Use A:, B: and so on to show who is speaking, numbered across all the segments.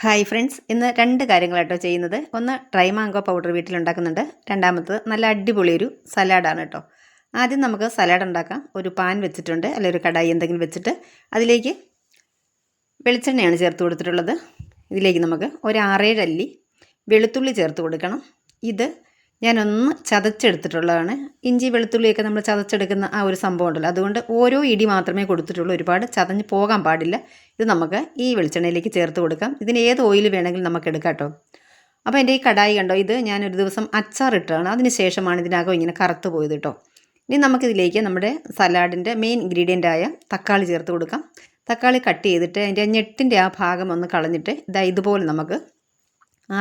A: Hi friends, ഇന്ന് രണ്ട് കാര്യങ്ങളാട്ടോ ചെയ്യുന്നത്. ഒന്ന്, ഡ്രൈ മാംഗോ പൗഡർ വീട്ടിലുണ്ടാക്കുന്നുണ്ട്. രണ്ടാമത്തത് നല്ല അടിപൊളി ഒരു സലാഡാണ് കേട്ടോ. ആദ്യം നമുക്ക് സലാഡ് ഉണ്ടാക്കാം. ഒരു പാൻ വെച്ചിട്ടുണ്ട്, അല്ലെങ്കിൽ ഒരു കടായി എന്തെങ്കിലും വെച്ചിട്ട് അതിലേക്ക് വെളിച്ചെണ്ണയാണ് ചേർത്ത് കൊടുത്തിട്ടുള്ളത്. ഇതിലേക്ക് നമുക്ക് ഒരു 6-7 അല്ലി വെളുത്തുള്ളി ചേർത്ത് കൊടുക്കണം. ഇത് ഞാനൊന്ന് ചതച്ചെടുത്തിട്ടുള്ളതാണ്. ഇഞ്ചി വെളുത്തുള്ളിയൊക്കെ നമ്മൾ ചതച്ചെടുക്കുന്ന ആ ഒരു സംഭവം ഉണ്ടല്ലോ, അതുകൊണ്ട് ഓരോ ഇടി മാത്രമേ കൊടുത്തിട്ടുള്ളൂ, ഒരുപാട് ചതഞ്ഞ് പോകാൻ പാടില്ല. ഇത് നമുക്ക് ഈ വെളിച്ചെണ്ണയിലേക്ക് ചേർത്ത് കൊടുക്കാം. ഇതിന് ഏത് ഓയിൽ വേണമെങ്കിലും നമുക്ക് എടുക്കാം കേട്ടോ. അപ്പോൾ എൻ്റെ ഈ കടായി കണ്ടോ, ഇത് ഞാനൊരു ദിവസം അച്ചാറിട്ടാണ്, അതിന് ശേഷമാണ് ഇതിനകം ഇങ്ങനെ കറുത്ത് പോയത് കേട്ടോ. ഇനി നമുക്കിതിലേക്ക് നമ്മുടെ സലാഡിൻ്റെ മെയിൻ ഇൻഗ്രീഡിയൻ്റായ തക്കാളി ചേർത്ത് കൊടുക്കാം. തക്കാളി കട്ട് ചെയ്തിട്ട് അതിൻ്റെ ഞെട്ടിൻ്റെ ആ ഭാഗം ഒന്ന് കളഞ്ഞിട്ട് ഇതുപോലെ നമുക്ക്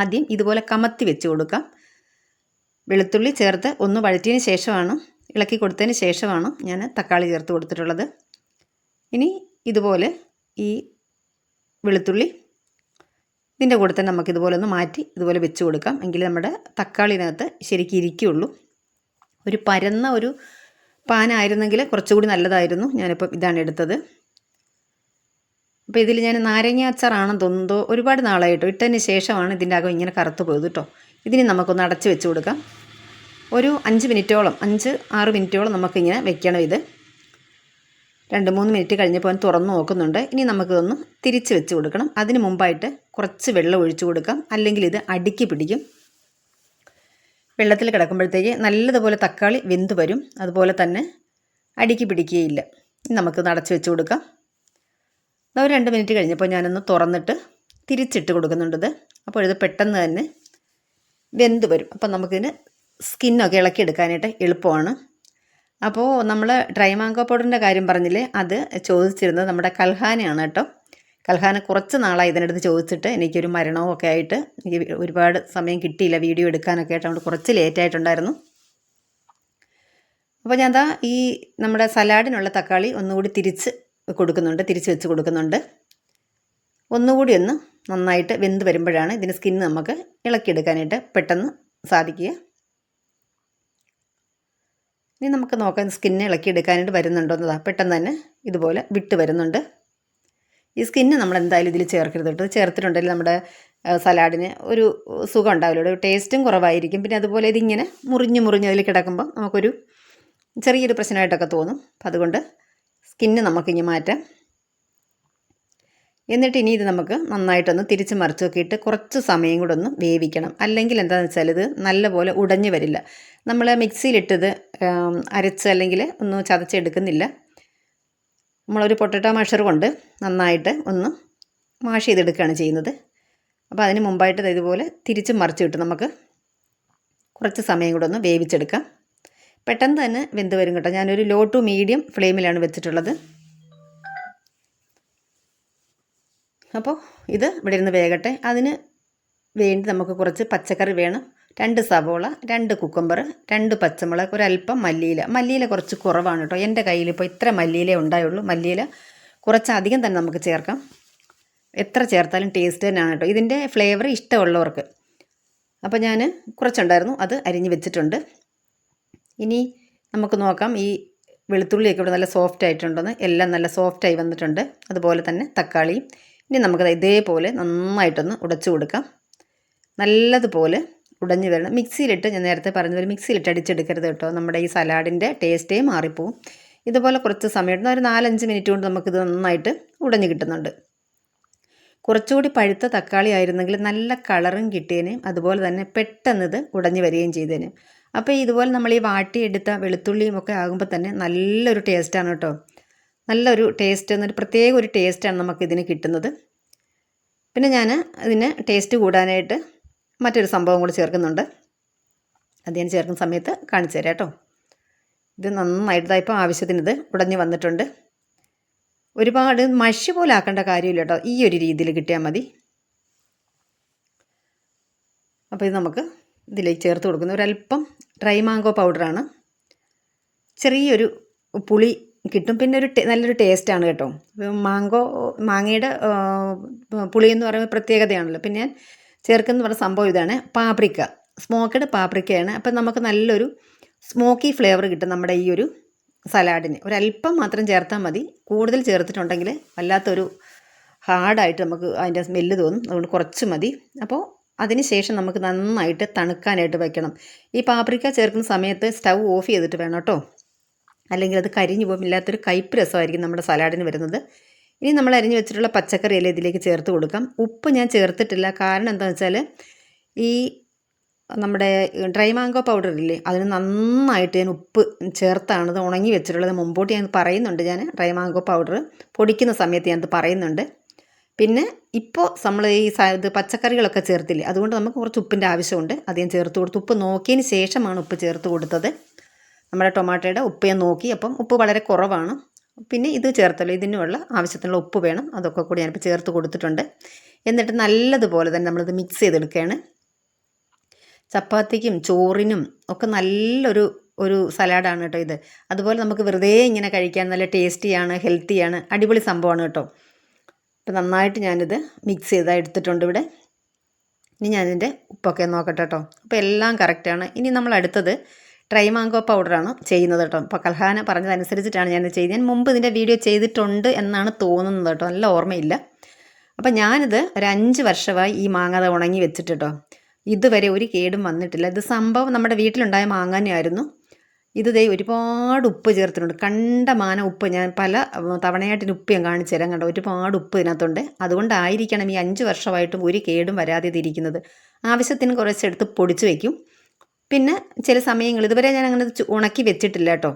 A: ആദ്യം ഇതുപോലെ കമത്തി വെച്ച് കൊടുക്കാം. വെളുത്തുള്ളി ചേർത്ത് ഒന്ന് വഴറ്റിയതിന് ശേഷമാണ്, ഇളക്കി കൊടുത്തതിന് ശേഷമാണ് ഞാൻ തക്കാളി ചേർത്ത് കൊടുത്തിട്ടുള്ളത്. ഇനി ഇതുപോലെ ഈ വെളുത്തുള്ളി ഇതിൻ്റെ കൂടെ തന്നെ നമുക്കിതുപോലെ ഒന്ന് മാറ്റി ഇതുപോലെ വെച്ച് കൊടുക്കാം. എങ്കിൽ നമ്മുടെ തക്കാളിനകത്ത് ശരിക്കും ഇരിക്കുകയുള്ളൂ. ഒരു പരന്ന ഒരു പാനായിരുന്നെങ്കിൽ കുറച്ചുകൂടി നല്ലതായിരുന്നു. ഞാനിപ്പം ഇതാണ് എടുത്തത്. അപ്പോൾ ഇതിൽ ഞാൻ നാരങ്ങ അച്ചാറാണെന്ന് തോന്നുന്നു, ഒരുപാട് നാളായിട്ടോ ഇട്ടതിന് ശേഷമാണ് ഇതിൻ്റെ അകം ഇങ്ങനെ കറുത്ത് പോയത് കേട്ടോ. ഇതിന് നമുക്കൊന്ന് അടച്ച് വെച്ച് കൊടുക്കാം. ഒരു 5 മിനിറ്റോളം 5-6 മിനിറ്റോളം നമുക്കിങ്ങനെ വെക്കണം. ഇത് 2-3 മിനിറ്റ് കഴിഞ്ഞപ്പോൾ തുറന്ന് നോക്കുന്നുണ്ട്. ഇനി നമുക്കിതൊന്ന് തിരിച്ച് വെച്ച് കൊടുക്കണം. അതിന് മുമ്പായിട്ട് കുറച്ച് വെള്ളം ഒഴിച്ചു കൊടുക്കാം, അല്ലെങ്കിൽ ഇത് അടുക്കി പിടിക്കും. വെള്ളത്തിൽ കിടക്കുമ്പോഴത്തേക്ക് നല്ലതുപോലെ തക്കാളി വെന്ത് വരും, അതുപോലെ തന്നെ അടുക്കി പിടിക്കുകയില്ല. ഇനി നമുക്കിത് അടച്ച് വെച്ച് കൊടുക്കാം. ഒരു 2 മിനിറ്റ് കഴിഞ്ഞപ്പോൾ ഞാനൊന്ന് തുറന്നിട്ട് തിരിച്ചിട്ട് കൊടുക്കുന്നുണ്ട്. അപ്പോൾ ഇത് പെട്ടെന്ന് തന്നെ വെന്ത് വരും. അപ്പം നമുക്കിതിന് സ്കിന്നൊക്കെ ഇളക്കിയെടുക്കാനായിട്ട് എളുപ്പമാണ്. അപ്പോൾ നമ്മൾ ഡ്രൈ മാംഗോ പൗഡറിൻ്റെ കാര്യം പറഞ്ഞില്ലേ, അത് ചോദിച്ചിരുന്നത് നമ്മുടെ കൽഹാനയാണ് കേട്ടോ. കൽഹാന കുറച്ച് നാളായി ഇതിനടുത്ത് ചോദിച്ചിട്ട്, എനിക്കൊരു മരണവും ഒക്കെ ആയിട്ട് എനിക്ക് ഒരുപാട് സമയം കിട്ടിയില്ല വീഡിയോ എടുക്കാനൊക്കെ ആയിട്ട്, അതുകൊണ്ട് കുറച്ച് ലേറ്റായിട്ടുണ്ടായിരുന്നു. അപ്പോൾ ഞാൻ ഈ നമ്മുടെ സലാഡിനുള്ള തക്കാളി ഒന്നുകൂടി തിരിച്ച് വെച്ച് കൊടുക്കുന്നുണ്ട്. ഒന്നുകൂടി ഒന്ന് നന്നായിട്ട് വെന്ത് വരുമ്പോഴാണ് ഇതിന് സ്കിന്ന് നമുക്ക് ഇളക്കിയെടുക്കാനായിട്ട് പെട്ടെന്ന് സാധിക്കുക. ഇനി നമുക്ക് നോക്കാം സ്കിന്ന് ഇളക്കിയെടുക്കാനായിട്ട് വരുന്നുണ്ടോ എന്നതാണ്. പെട്ടെന്ന് തന്നെ ഇതുപോലെ വിട്ട് വരുന്നുണ്ട്. ഈ സ്കിന്ന് നമ്മൾ എന്തായാലും ഇതിൽ ചേർക്കരുത് കേട്ടോ. ചേർത്തിട്ടുണ്ടെങ്കിൽ നമ്മുടെ സലാഡിന് ഒരു സുഖം ഉണ്ടാവില്ല, ഒരു ടേസ്റ്റും കുറവായിരിക്കും. പിന്നെ അതുപോലെ ഇതിങ്ങനെ മുറിഞ്ഞ് അതിൽ കിടക്കുമ്പോൾ നമുക്കൊരു ചെറിയൊരു പ്രശ്നമായിട്ടൊക്കെ തോന്നും. അപ്പം അതുകൊണ്ട് സ്കിന്ന് നമുക്കിങ്ങനെ മാറ്റാം. എന്നിട്ട് ഇനി ഇത് നമുക്ക് നന്നായിട്ടൊന്ന് തിരിച്ച് മറിച്ച് നോക്കിയിട്ട് കുറച്ച് സമയം കൂടെ ഒന്ന് വേവിക്കണം. അല്ലെങ്കിൽ എന്താണെന്ന് വെച്ചാൽ ഇത് നല്ലപോലെ ഉടഞ്ഞു വരില്ല. നമ്മൾ മിക്സിയിലിട്ടത് അരച്ച് അല്ലെങ്കിൽ ഒന്ന് ചതച്ചെടുക്കുന്നില്ല. നമ്മളൊരു പൊട്ടറ്റോ മാഷർ കൊണ്ട് നന്നായിട്ട് ഒന്ന് മാഷ് ചെയ്തെടുക്കുകയാണ് ചെയ്യുന്നത്. അപ്പോൾ അതിന് മുമ്പായിട്ട് ഇതുപോലെ തിരിച്ച് മറിച്ചിട്ട് നമുക്ക് കുറച്ച് സമയം കൂടെ ഒന്ന് വേവിച്ചെടുക്കാം. പെട്ടെന്ന് തന്നെ വെന്ത് വരും കേട്ടോ. ഞാനൊരു ലോ ടു മീഡിയം ഫ്ലെയിമിലാണ് വെച്ചിട്ടുള്ളത്. അപ്പോൾ ഇത് ഇവിടെ ഇരുന്ന് വേകട്ടെ. അതിന് വേണ്ടി നമുക്ക് കുറച്ച് പച്ചക്കറി വേണം. 2 സവോള, 2 കുക്കുംബർ, 2 പച്ചമുളക്, ഒരല്പം മല്ലിയില കുറച്ച് കുറവാണ് കേട്ടോ. എൻ്റെ കയ്യിൽ ഇപ്പോൾ ഇത്ര മല്ലിയിലേ ഉണ്ടായുള്ളൂ. മല്ലിയില കുറച്ചധികം തന്നെ നമുക്ക് ചേർക്കാം. എത്ര ചേർത്താലും ടേസ്റ്റ് തന്നെയാണ് കേട്ടോ, ഇതിൻ്റെ ഫ്ലേവർ ഇഷ്ടമുള്ളവർക്ക്. അപ്പോൾ ഞാൻ കുറച്ചുണ്ടായിരുന്നു, അത് അരിഞ്ഞ് വെച്ചിട്ടുണ്ട്. ഇനി നമുക്ക് നോക്കാം ഈ വെളുത്തുള്ളിയൊക്കെ ഇവിടെ നല്ല സോഫ്റ്റ് ആയിട്ടുണ്ടെന്ന്. എല്ലാം നല്ല സോഫ്റ്റായി വന്നിട്ടുണ്ട്, അതുപോലെ തന്നെ തക്കാളിയും. ഇനി നമുക്കത് ഇതേപോലെ നന്നായിട്ടൊന്ന് ഉടച്ചു കൊടുക്കാം. നല്ലതുപോലെ ഉടഞ്ഞു വരണം. മിക്സിയിലിട്ട്, ഞാൻ നേരത്തെ പറഞ്ഞതുപോലെ മിക്സിയിലിട്ട് അടിച്ചെടുക്കരുത് കേട്ടോ, നമ്മുടെ ഈ സലാഡിൻ്റെ ടേസ്റ്റേ മാറിപ്പോവും. ഇതുപോലെ കുറച്ച് സമയം, ഒരു 4-5 മിനിറ്റ് കൊണ്ട് നമുക്കിത് നന്നായിട്ട് ഉടഞ്ഞു കിട്ടുന്നുണ്ട്. കുറച്ചുകൂടി പഴുത്ത തക്കാളി ആയിരുന്നെങ്കിൽ നല്ല കളറും കിട്ടിയേനെ, അതുപോലെ തന്നെ പെട്ടെന്ന് ഇത് ഉടഞ്ഞു വരികയും ചെയ്തേനെ. അപ്പോൾ ഇതുപോലെ നമ്മൾ ഈ വാട്ടിയെടുത്ത വെളുത്തുള്ളിയും ഒക്കെ ആകുമ്പോൾ തന്നെ നല്ലൊരു ടേസ്റ്റാണ് കേട്ടോ. നല്ലൊരു ടേസ്റ്റ്, എന്നൊരു പ്രത്യേക ഒരു ടേസ്റ്റാണ് നമുക്കിതിന് കിട്ടുന്നത്. പിന്നെ ഞാൻ ഇതിന് ടേസ്റ്റ് കൂടാനായിട്ട് മറ്റൊരു സംഭവം കൂടി ചേർക്കുന്നുണ്ട്. അത് ഞാൻ ചേർക്കുന്ന സമയത്ത് കാണിച്ചു തരാം കേട്ടോ. ഇത് നന്നായിട്ട് ഇപ്പോൾ ആവശ്യത്തിന് ഇത് ഉടഞ്ഞ് വന്നിട്ടുണ്ട്. ഒരുപാട് മഷി പോലെ ആക്കേണ്ട കാര്യമില്ല കേട്ടോ, ഈ ഒരു രീതിയിൽ കിട്ടിയാൽ മതി. അപ്പോൾ ഇത് നമുക്ക് ഇതിലേക്ക് ചേർത്ത് കൊടുക്കുന്ന ഒരല്പം ഡ്രൈ മാംഗോ പൗഡറാണ്. ചെറിയൊരു പുളി കിട്ടും, പിന്നെ നല്ലൊരു ടേസ്റ്റാണ് കേട്ടോ. മാങ്ങയുടെ പുളി എന്ന് പറയുമ്പോൾ പ്രത്യേകതയാണല്ലോ. പിന്നെ ഞാൻ ചേർക്കുന്ന പറഞ്ഞ സംഭവം ഇതാണ്, പാപ്രിക്ക, സ്മോക്ക്ഡ് പാപ്രിക്കയാണ്. അപ്പം നമുക്ക് നല്ലൊരു സ്മോക്കി ഫ്ലേവർ കിട്ടും നമ്മുടെ ഈ ഒരു സലാഡിന്. ഒരല്പം മാത്രം ചേർത്താൽ മതി. കൂടുതൽ ചേർത്തിട്ടുണ്ടെങ്കിൽ വല്ലാത്തൊരു ഹാർഡായിട്ട് നമുക്ക് അതിൻ്റെ സ്മെല്ല് തോന്നും. അതുകൊണ്ട് കുറച്ച് മതി. അപ്പോൾ അതിന് ശേഷം നമുക്ക് നന്നായിട്ട് തണുക്കാനായിട്ട് വെക്കണം. ഈ പാപ്രിക്ക ചേർക്കുന്ന സമയത്ത് സ്റ്റൗ ഓഫ് ചെയ്തിട്ട് വേണം കേട്ടോ, അല്ലെങ്കിൽ അത് കരിഞ്ഞു പോകും. ഇല്ലാത്തൊരു കയ്പ്പ് രസമായിരിക്കും നമ്മുടെ സലാഡിന് വരുന്നത്. ഇനി നമ്മൾ അരിഞ്ഞ് വെച്ചിട്ടുള്ള പച്ചക്കറിയെല്ലാം ഇതിലേക്ക് ചേർത്ത് കൊടുക്കാം. ഉപ്പ് ഞാൻ ചേർത്തിട്ടില്ല, കാരണം എന്താണെന്ന് വെച്ചാൽ ഈ നമ്മുടെ ഡ്രൈ മാംഗോ പൗഡർ ഇല്ലേ, അതിന് നന്നായിട്ട് ഞാൻ ഉപ്പ് ചേർത്താണ് ഇത് ഉണങ്ങി വെച്ചിട്ടുള്ളത്. മുമ്പോട്ട് ഞാൻ പറയുന്നുണ്ട്, ഞാൻ ഡ്രൈ മാംഗോ പൗഡർ പൊടിക്കുന്ന സമയത്ത് ഞാനത് പറയുന്നുണ്ട്. പിന്നെ ഇപ്പോൾ നമ്മൾ ഈ ഇത് പച്ചക്കറികളൊക്കെ ചേർത്തില്ലേ, അതുകൊണ്ട് നമുക്ക് കുറച്ച് ഉപ്പിൻ്റെ ആവശ്യമുണ്ട്. അത് ഞാൻ ചേർത്ത് കൊടുത്തു. ഉപ്പ് നോക്കിയതിന് ശേഷമാണ് ഉപ്പ് ചേർത്ത് കൊടുത്തത്. നമ്മുടെ ടൊമാറ്റോയുടെ ഉപ്പ് ഞാൻ നോക്കി, അപ്പം ഉപ്പ് വളരെ കുറവാണ്. പിന്നെ ഇത് ചേർത്തല്ലോ, ഇതിനുള്ള ആവശ്യത്തിനുള്ള ഉപ്പ് വേണം, അതൊക്കെ കൂടി ഞാനിപ്പോൾ ചേർത്ത് കൊടുത്തിട്ടുണ്ട്. എന്നിട്ട് നല്ലതുപോലെ തന്നെ നമ്മളിത് മിക്സ് ചെയ്തെടുക്കുകയാണ്. ചപ്പാത്തിക്കും ചോറിനും ഒക്കെ നല്ലൊരു സലാഡാണ് കേട്ടോ ഇത്. അതുപോലെ നമുക്ക് വെറുതെ ഇങ്ങനെ കഴിക്കാൻ നല്ല ടേസ്റ്റിയാണ്, ഹെൽത്തിയാണ്, അടിപൊളി സംഭവമാണ് കേട്ടോ. അപ്പോൾ നന്നായിട്ട് ഞാനിത് മിക്സ് ചെയ്താൽ എടുത്തിട്ടുണ്ട് ഇവിടെ. ഇനി ഞാനിതിൻ്റെ ഉപ്പൊക്കെ നോക്കട്ടെ കേട്ടോ. അപ്പോൾ എല്ലാം കറക്റ്റാണ്. ഇനി നമ്മൾ അടുത്തത് ഡ്രൈ മാംഗോ പൗഡറാണ് ചെയ്യുന്നത് കേട്ടോ. അപ്പോൾ കൽഹാന പറഞ്ഞതനുസരിച്ചിട്ടാണ് ഞാനിത് ചെയ്തത്. ഞാൻ മുമ്പ് ഇതിൻ്റെ വീഡിയോ ചെയ്തിട്ടുണ്ട് എന്നാണ് തോന്നുന്നത് കേട്ടോ, നല്ല ഓർമ്മയില്ല. അപ്പോൾ ഞാനിത് ഒരു 5 വർഷമായി ഈ മാങ്ങ ഉണങ്ങി വെച്ചിട്ട് കേട്ടോ. ഇതുവരെ ഒരു കേടും വന്നിട്ടില്ല. ഇത് സംഭവം നമ്മുടെ വീട്ടിലുണ്ടായ മാങ്ങ തന്നെയായിരുന്നു. ഇത് ദേ ഒരുപാട് ഉപ്പ് ചേർത്തിട്ടുണ്ട്, കണ്ടമാന ഉപ്പ്. ഞാൻ പല തവണയായിട്ട് ഉപ്പ് ഞാൻ കാണിച്ചു തരാം കണ്ടോ, ഒരുപാട് ഉപ്പ് ഇതിനകത്തുണ്ട്. അതുകൊണ്ടായിരിക്കണം ഈ 5 വർഷമായിട്ടും ഒരു കേടും വരാതെ ഇരിക്കുന്നത്. ആവശ്യത്തിന് കുറച്ചെടുത്ത് പൊടിച്ച് വയ്ക്കും. പിന്നെ ചില സമയങ്ങൾ ഇതുവരെ ഞാൻ അങ്ങനെ ഉണക്കി വെച്ചിട്ടില്ല കേട്ടോ.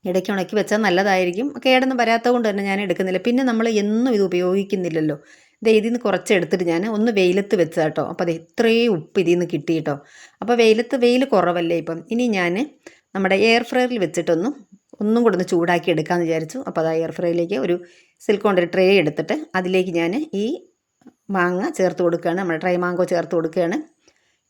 A: ഇടയ്ക്ക് ഉണക്കി വെച്ചാൽ നല്ലതായിരിക്കും. കേടൊന്നും വരാത്തത് കൊണ്ട് തന്നെ ഞാൻ എടുക്കുന്നില്ല. പിന്നെ നമ്മൾ എന്നും ഇത് ഉപയോഗിക്കുന്നില്ലല്ലോ. ഇതിൽ നിന്ന് കുറച്ച് എടുത്തിട്ട് ഞാൻ ഒന്ന് വെയിലത്ത് വെച്ചാൽ കേട്ടോ. അപ്പോൾ അത് ഇത്രയും ഉപ്പ് ഇതിൽ നിന്ന് കിട്ടി കേട്ടോ. അപ്പോൾ വെയിൽ കുറവല്ലേ ഇപ്പം. ഇനി ഞാൻ നമ്മുടെ എയർ ഫ്രയറിൽ ഒന്നും കൂടെ ഒന്ന് ചൂടാക്കി എടുക്കാമെന്ന് വിചാരിച്ചു. അപ്പോൾ അത് എയർ ഫ്രയറിലേക്ക് ഒരു സിലിക്കോണിൻ്റെ ഒരു ട്രേ എടുത്തിട്ട് അതിലേക്ക് ഞാൻ ഈ മാങ്ങ ചേർത്ത് കൊടുക്കുകയാണ്. നമ്മുടെ ഡ്രൈ മാംഗോ ചേർത്ത് കൊടുക്കുകയാണ്.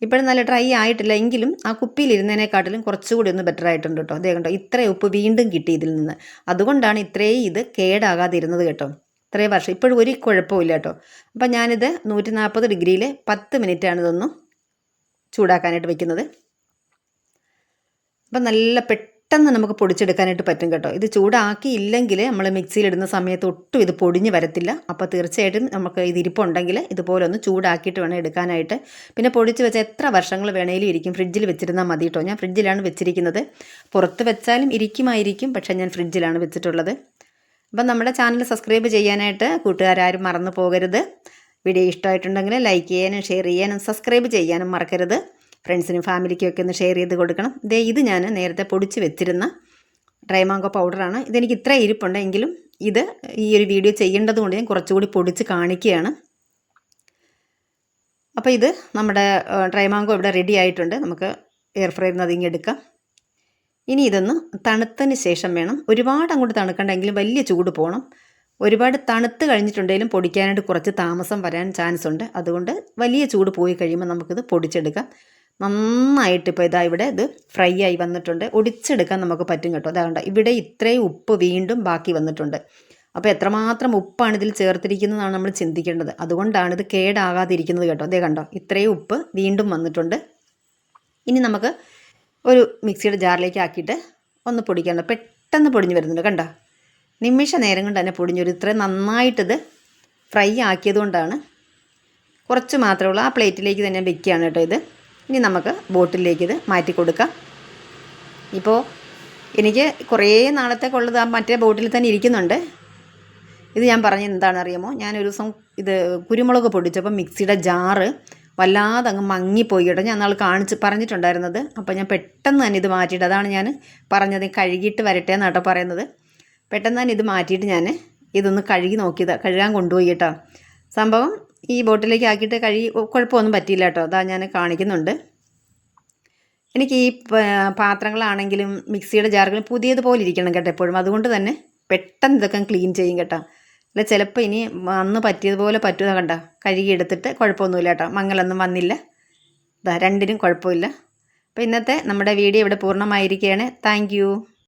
A: ഇപ്പോഴും നല്ല ഡ്രൈ ആയിട്ടില്ല, എങ്കിലും ആ കുപ്പിയിലിരുന്നതിനെക്കാട്ടിലും കുറച്ചുകൂടി ഒന്ന് ബെറ്റർ ആയിട്ടുണ്ട് കേട്ടോ. അതേ കണ്ടോ, ഇത്രയും ഉപ്പ് വീണ്ടും കിട്ടി ഇതിൽ നിന്ന്. അതുകൊണ്ടാണ് ഇത്രയും ഇത് കേടാകാതിരുന്നത് കേട്ടോ, ഇത്രയും വർഷം. ഇപ്പോഴും ഒരു കുഴപ്പമില്ല കേട്ടോ. അപ്പം ഞാനിത് 140 ഡിഗ്രിയിൽ 10 മിനിറ്റാണ് ഇതൊന്നും ചൂടാക്കാനായിട്ട് വയ്ക്കുന്നത്. അപ്പം നല്ല പെട്ടെന്ന് നമുക്ക് പൊടിച്ചെടുക്കാനായിട്ട് പറ്റും കേട്ടോ. ഇത് ചൂടാക്കിയില്ലെങ്കിൽ നമ്മൾ മിക്സിയിലിടുന്ന സമയത്ത് ഒട്ടും ഇത് പൊടിഞ്ഞ് വരത്തില്ല. അപ്പോൾ തീർച്ചയായിട്ടും നമുക്ക് ഇത് ഇരിപ്പുണ്ടെങ്കിൽ ഇതുപോലെ ഒന്ന് ചൂടാക്കിയിട്ട് വേണം എടുക്കാനായിട്ട്. പിന്നെ പൊടിച്ച് വെച്ചാൽ എത്ര വർഷങ്ങൾ വേണേലും ഇരിക്കും. ഫ്രിഡ്ജിൽ വെച്ചിരുന്നാൽ മതി കേട്ടോ. ഞാൻ ഫ്രിഡ്ജിലാണ് വെച്ചിരിക്കുന്നത്. പുറത്ത് വെച്ചാലും ഇരിക്കുമായിരിക്കും, പക്ഷേ ഞാൻ ഫ്രിഡ്ജിലാണ് വെച്ചിട്ടുള്ളത്. അപ്പം നമ്മുടെ ചാനൽ സബ്സ്ക്രൈബ് ചെയ്യാനായിട്ട് കൂട്ടുകാരും മറന്നു പോകരുത്. വീഡിയോ ഇഷ്ടമായിട്ടുണ്ടെങ്കിൽ ലൈക്ക് ചെയ്യാനും ഷെയർ ചെയ്യാനും സബ്സ്ക്രൈബ് ചെയ്യാനും മറക്കരുത്. ഫ്രണ്ട്സിനും ഫാമിലിക്കും ഒക്കെ ഒന്ന് ഷെയർ ചെയ്ത് കൊടുക്കണം. ഇത് ഞാൻ നേരത്തെ പൊടിച്ച് വെച്ചിരുന്ന ഡ്രൈ മാംഗോ പൗഡറാണ്. ഇതെനിക്ക് ഇത്ര ഇരിപ്പുണ്ട്, എങ്കിലും ഇത് ഈ ഒരു വീഡിയോ ചെയ്യേണ്ടത് കൊണ്ട് ഞാൻ കുറച്ചുകൂടി പൊടിച്ച് കാണിക്കുകയാണ്. അപ്പോൾ ഇത് നമ്മുടെ ഡ്രൈ മാംഗോ ഇവിടെ റെഡി ആയിട്ടുണ്ട്. നമുക്ക് എയർ ഫ്രയറിൽ നിന്ന് അതിങ്ങ് എടുക്കാം. ഇനി ഇതൊന്ന് തണുത്തതിന് ശേഷം വേണം. ഒരുപാട് അങ്ങോട്ട് തണുക്കണ്ടെങ്കിലും വലിയ ചൂട് പോകണം. ഒരുപാട് തണുത്ത് കഴിഞ്ഞിട്ടുണ്ടെങ്കിലും പൊടിക്കാനായിട്ട് കുറച്ച് താമസം വരാൻ ചാൻസ് ഉണ്ട്. അതുകൊണ്ട് വലിയ ചൂട് പോയി കഴിയുമ്പോൾ നമുക്കിത് പൊടിച്ചെടുക്കാം. നന്നായിട്ട് ഇപ്പോൾ ഇവിടെ ഇത് ഫ്രൈ ആയി വന്നിട്ടുണ്ട്. ഒടിച്ചെടുക്കാൻ നമുക്ക് പറ്റും കേട്ടോ. അതുകൊണ്ട് ഇവിടെ ഇത്രയും ഉപ്പ് വീണ്ടും ബാക്കി വന്നിട്ടുണ്ട്. അപ്പോൾ എത്രമാത്രം ഉപ്പാണ് ഇതിൽ ചേർത്തിരിക്കുന്നതാണ് നമ്മൾ ചിന്തിക്കേണ്ടത്. അതുകൊണ്ടാണ് ഇത് കേടാകാതിരിക്കുന്നത് കേട്ടോ. അതേ കണ്ടോ, ഇത്രയും ഉപ്പ് വീണ്ടും വന്നിട്ടുണ്ട്. ഇനി നമുക്ക് ഒരു മിക്സിയുടെ ജാറിലേക്ക് ആക്കിയിട്ട് ഒന്ന് പൊടിക്കണം. പെട്ടെന്ന് പൊടിഞ്ഞ് വരുന്നുണ്ട് കണ്ടോ. നിമിഷ നേരം കൊണ്ട് തന്നെ പൊടിഞ്ഞൊരു. ഇത്രയും നന്നായിട്ടിത് ഫ്രൈ ആക്കിയതുകൊണ്ടാണ്. കുറച്ച് മാത്രമേ ഉള്ളൂ. ആ പ്ലേറ്റിലേക്ക് തന്നെ വെക്കുകയാണ് കേട്ടോ ഇത്. ഇനി നമുക്ക് ബോട്ടിലേക്ക് ഇത് മാറ്റി കൊടുക്കാം. ഇപ്പോൾ എനിക്ക് കുറേ നാളത്തേക്കുള്ളത് ആ മറ്റേ ബോട്ടിൽ തന്നെ ഇരിക്കുന്നുണ്ട്. ഇത് ഞാൻ പറഞ്ഞത് എന്താണെന്ന് അറിയാമോ, ഞാനൊരു ദിവസം ഇത് കുരുമുളക് പൊടിച്ചപ്പോൾ മിക്സിയുടെ ജാറ് വല്ലാതെ അങ്ങ് മങ്ങിപ്പോയി കേട്ടോ. ഞാൻ നാൾ പറഞ്ഞിട്ടുണ്ടായിരുന്നത്. അപ്പോൾ ഞാൻ പെട്ടെന്ന് തന്നെ ഇത് മാറ്റിയിട്ട്, അതാണ് ഞാൻ പറഞ്ഞത് കഴുകിയിട്ട് വരട്ടെ എന്നാട്ടോ പറയുന്നത്. പെട്ടെന്ന് തന്നെ ഇത് മാറ്റിയിട്ട് ഞാൻ ഇതൊന്ന് കഴുകാൻ കൊണ്ടുപോയി കേട്ടോ. സംഭവം ഈ ബോട്ടിലേക്ക് ആക്കിയിട്ട് കുഴപ്പമൊന്നും പറ്റിയില്ല കേട്ടോ. അതാ ഞാൻ കാണിക്കുന്നുണ്ട്. എനിക്ക് ഈ പാത്രങ്ങളാണെങ്കിലും മിക്സിയുടെ ജാറുകളും പുതിയതുപോലെ ഇരിക്കണം കേട്ടോ എപ്പോഴും. അതുകൊണ്ട് തന്നെ പെട്ടെന്ന് ഇതൊക്കെ ക്ലീൻ ചെയ്യും കേട്ടോ. അല്ല ചിലപ്പോൾ ഇനി അന്ന് പറ്റിയതുപോലെ പറ്റുക കണ്ട കഴുകിയെടുത്തിട്ട് കുഴപ്പമൊന്നുമില്ല കേട്ടോ. മങ്ങലൊന്നും വന്നില്ല. രണ്ടിനും കുഴപ്പമില്ല. അപ്പോൾ ഇന്നത്തെ നമ്മുടെ വീഡിയോ ഇവിടെ പൂർണ്ണമായിരിക്കുകയാണ്. താങ്ക്